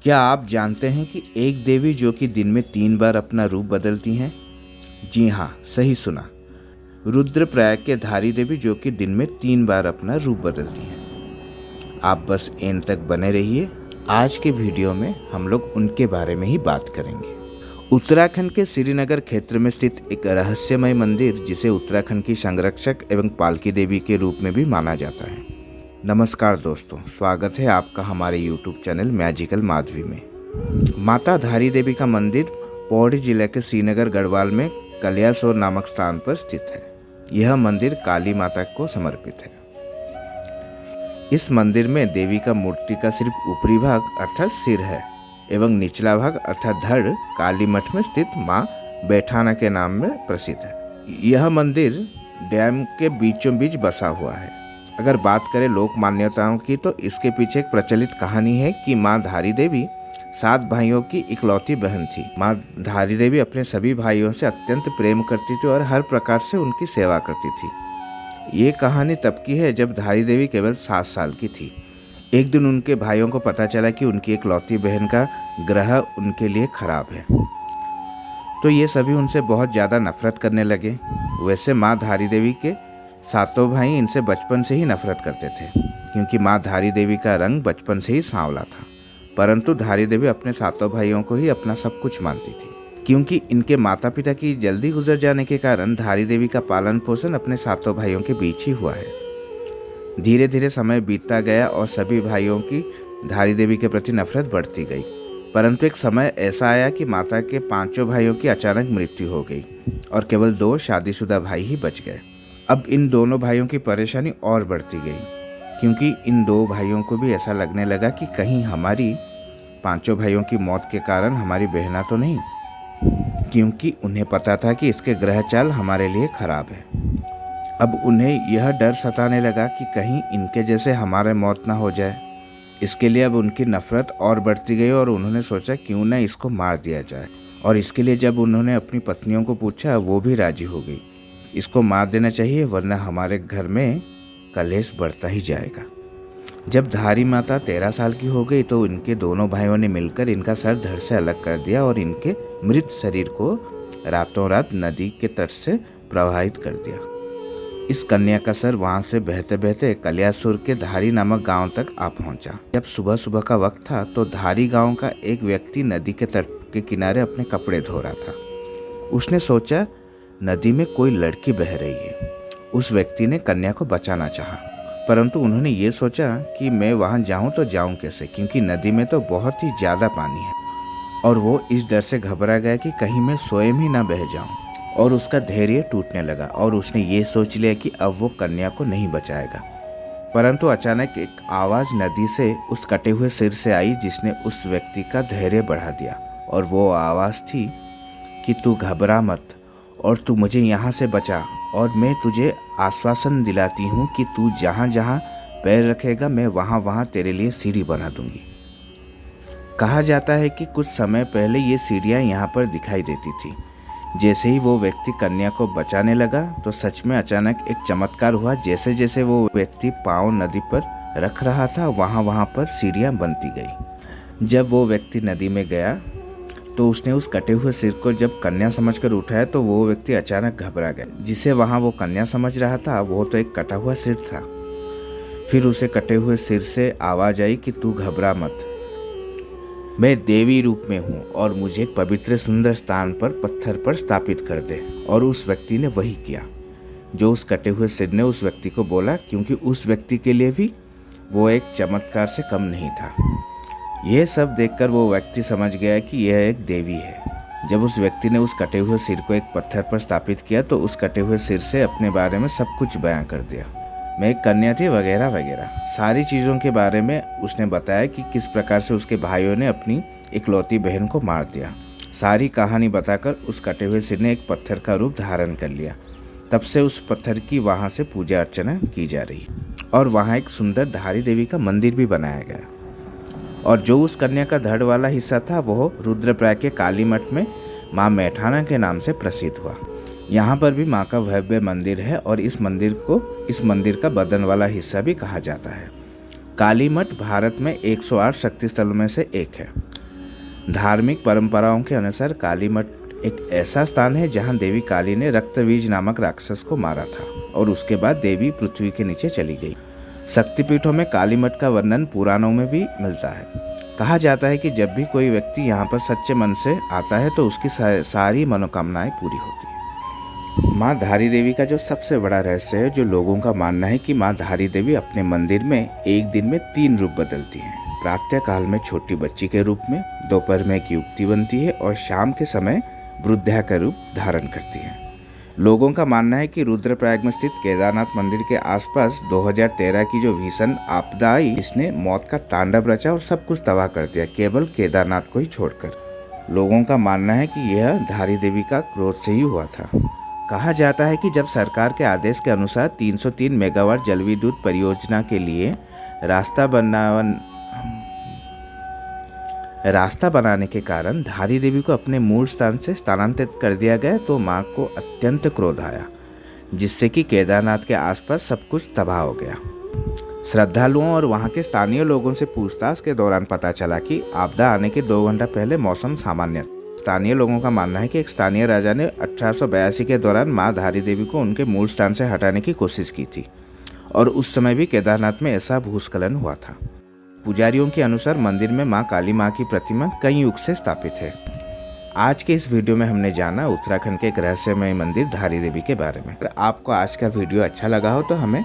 क्या आप जानते हैं कि एक देवी जो कि दिन में 3 बार अपना रूप बदलती हैं? जी हाँ, सही सुना। रुद्रप्रयाग के धारी देवी जो कि दिन में 3 बार अपना रूप बदलती हैं। आप बस एंड तक बने रहिए। आज के वीडियो में हम लोग उनके बारे में ही बात करेंगे। उत्तराखंड के श्रीनगर क्षेत्र में स्थित एक रहस्यमय मंदिर जिसे उत्तराखंड की संरक्षक एवं पालकी देवी के रूप में भी माना जाता है। नमस्कार दोस्तों, स्वागत है आपका हमारे YouTube चैनल मैजिकल माधवी में। माता धारी देवी का मंदिर पौड़ी जिले के श्रीनगर गढ़वाल में कलियासोर नामक स्थान पर स्थित है। यह मंदिर काली माता को समर्पित है। इस मंदिर में देवी का मूर्ति का सिर्फ ऊपरी भाग अर्थात सिर है एवं निचला भाग अर्थात धड़ काली मठ में स्थित माँ बैठाना के नाम में प्रसिद्ध है। यह मंदिर डैम के बीचों बीच बसा हुआ है। अगर बात करें लोक मान्यताओं की तो इसके पीछे एक प्रचलित कहानी है कि माँ धारी देवी 7 भाइयों की इकलौती बहन थी। माँ धारी देवी अपने सभी भाइयों से अत्यंत प्रेम करती थी और हर प्रकार से उनकी सेवा करती थी। ये कहानी तब की है जब धारी देवी केवल 7 साल की थी। एक दिन उनके भाइयों को पता चला कि उनकी इकलौती बहन का ग्रह उनके लिए खराब है, तो ये सभी उनसे बहुत ज़्यादा नफरत करने लगे। वैसे माँ धारी देवी के 7 भाई इनसे बचपन से ही नफरत करते थे, क्योंकि माँ धारी देवी का रंग बचपन से ही सांवला था। परंतु धारी देवी अपने 7 भाइयों को ही अपना सब कुछ मानती थी। क्योंकि इनके माता पिता की जल्दी गुजर जाने के कारण धारी देवी का पालन पोषण अपने 7 भाइयों के बीच ही हुआ है। धीरे धीरे समय बीतता गया और सभी भाइयों की धारी देवी के प्रति नफरत बढ़ती गई। परंतु एक समय ऐसा आया कि माता के 5 भाइयों की अचानक मृत्यु हो गई और केवल 2 शादीशुदा भाई ही बच गए। अब इन दोनों भाइयों की परेशानी और बढ़ती गई, क्योंकि इन 2 भाइयों को भी ऐसा लगने लगा कि कहीं हमारी 5 भाइयों की मौत के कारण हमारी बहना तो नहीं, क्योंकि उन्हें पता था कि इसके ग्रह चाल हमारे लिए खराब है। अब उन्हें यह डर सताने लगा कि कहीं इनके जैसे हमारे मौत ना हो जाए। इसके लिए अब उनकी नफरत और बढ़ती गई और उन्होंने सोचा क्यों ना इसको मार दिया जाए। और इसके लिए जब उन्होंने अपनी पत्नियों को पूछा, वो भी राजी हो गई। इसको मार देना चाहिए, वरना हमारे घर में कलेश बढ़ता ही जाएगा। जब धारी माता 13 साल की हो गई तो इनके दोनों भाइयों ने मिलकर इनका सर धड़ से अलग कर दिया और इनके मृत शरीर को रातों रात नदी के तट से प्रवाहित कर दिया। इस कन्या का सर वहां से बहते बहते कलियासोर के धारी नामक गांव तक आ पहुंचा। जब सुबह सुबह का वक्त था तो धारी गांव का एक व्यक्ति नदी के तट के किनारे अपने कपड़े धो रहा था। उसने सोचा नदी में कोई लड़की बह रही है। उस व्यक्ति ने कन्या को बचाना चाहा, परंतु उन्होंने ये सोचा कि मैं वहां जाऊं तो जाऊं कैसे, क्योंकि नदी में तो बहुत ही ज़्यादा पानी है। और वो इस डर से घबरा गया कि कहीं मैं स्वयं ही ना बह जाऊं। और उसका धैर्य टूटने लगा और उसने ये सोच लिया कि अब वो कन्या को नहीं बचाएगा। परंतु अचानक एक आवाज़ नदी से उस कटे हुए सिर से आई, जिसने उस व्यक्ति का धैर्य बढ़ा दिया। और वो आवाज़ थी कि तू घबरा मत और तू मुझे यहाँ से बचा, और मैं तुझे आश्वासन दिलाती हूँ कि तू जहाँ जहाँ पैर रखेगा मैं वहाँ वहाँ तेरे लिए सीढ़ी बना दूँगी। कहा जाता है कि कुछ समय पहले ये सीढ़ियाँ यहाँ पर दिखाई देती थी। जैसे ही वो व्यक्ति कन्या को बचाने लगा तो सच में अचानक एक चमत्कार हुआ। जैसे जैसे वो व्यक्ति पाँव नदी पर रख रहा था वहाँ पर सीढ़ियाँ बनती गई। जब वो व्यक्ति नदी में गया तो उसने उस कटे हुए सिर को जब कन्या समझकर उठाया तो वो व्यक्ति अचानक घबरा गया। जिसे वहाँ वो कन्या समझ रहा था वो तो एक कटा हुआ सिर था। फिर उसे कटे हुए सिर से आवाज़ आई कि तू घबरा मत, मैं देवी रूप में हूँ और मुझे एक पवित्र सुंदर स्थान पर पत्थर पर स्थापित कर दे। और उस व्यक्ति ने वही किया जो उस कटे हुए सिर ने उस व्यक्ति को बोला, क्योंकि उस व्यक्ति के लिए भी वो एक चमत्कार से कम नहीं था। यह सब देखकर वो व्यक्ति समझ गया कि यह एक देवी है। जब उस व्यक्ति ने उस कटे हुए सिर को एक पत्थर पर स्थापित किया तो उस कटे हुए सिर से अपने बारे में सब कुछ बयां कर दिया। मैं एक कन्या थी वगैरह वगैरह, सारी चीज़ों के बारे में उसने बताया कि किस प्रकार से उसके भाइयों ने अपनी इकलौती बहन को मार दिया। सारी कहानी बताकर उस कटे हुए सिर ने एक पत्थर का रूप धारण कर लिया। तब से उस पत्थर की वहाँ से पूजा अर्चना की जा रही और वहाँ एक सुंदर धारी देवी का मंदिर भी बनाया गया। और जो उस कन्या का धड़ वाला हिस्सा था वो रुद्रप्रयाग के काली मठ में माँ मैठाना के नाम से प्रसिद्ध हुआ। यहाँ पर भी माँ का भव्य मंदिर है और इस मंदिर का बदन वाला हिस्सा भी कहा जाता है। काली मठ भारत में 108 शक्ति स्थलों में से एक है। धार्मिक परंपराओं के अनुसार काली मठ एक ऐसा स्थान है जहां देवी काली ने रक्तबीज नामक राक्षस को मारा था और उसके बाद देवी पृथ्वी के नीचे चली गई। शक्तिपीठों में काली मठ का वर्णन पुराणों में भी मिलता है। कहा जाता है कि जब भी कोई व्यक्ति यहाँ पर सच्चे मन से आता है तो उसकी सारी मनोकामनाएं पूरी होती है। माँ धारी देवी का जो सबसे बड़ा रहस्य है, जो लोगों का मानना है कि माँ धारी देवी अपने मंदिर में एक दिन में 3 रूप बदलती हैं। प्रातः काल में छोटी बच्ची के रूप में, दोपहर में एक युवती बनती है और शाम के समय वृद्धा का रूप धारण करती है। लोगों का मानना है कि रुद्रप्रयाग में स्थित केदारनाथ मंदिर के आसपास 2013 की जो भीषण आपदा आई, इसने मौत का तांडव रचा और सब कुछ तबाह कर दिया, केवल केदारनाथ को ही छोड़कर। लोगों का मानना है कि यह धारी देवी का क्रोध से ही हुआ था। कहा जाता है कि जब सरकार के आदेश के अनुसार 303 मेगावाट जलविद्युत परियोजना के लिए रास्ता बनाने के कारण धारी देवी को अपने मूल स्थान से स्थानांतरित कर दिया गया तो मां को अत्यंत क्रोध आया, जिससे कि केदारनाथ के आसपास सब कुछ तबाह हो गया। श्रद्धालुओं और वहां के स्थानीय लोगों से पूछताछ के दौरान पता चला कि आपदा आने के 2 घंटा पहले मौसम सामान्य था। स्थानीय लोगों का मानना है कि एक स्थानीय राजा ने 1882 के दौरान मां धारी देवी को उनके मूल स्थान से हटाने की कोशिश की थी और उस समय भी केदारनाथ में ऐसा भूस्खलन हुआ था। पुजारियों के अनुसार मंदिर में मां काली मां की प्रतिमा कई युग से स्थापित है। आज के इस वीडियो में हमने जाना उत्तराखंड के एक रहस्यमय मंदिर धारी देवी के बारे में। अगर आपको आज का वीडियो अच्छा लगा हो तो हमें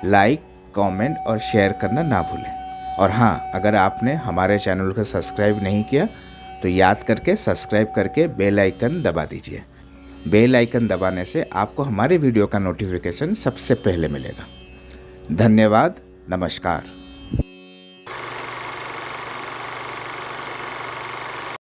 लाइक, कमेंट और शेयर करना ना भूलें। और हाँ, अगर आपने हमारे चैनल को सब्सक्राइब नहीं किया तो याद करके सब्सक्राइब करके बेल आइकन दबा दीजिए। बेल आइकन दबाने से आपको हमारे वीडियो का नोटिफिकेशन सबसे पहले मिलेगा। धन्यवाद। नमस्कार।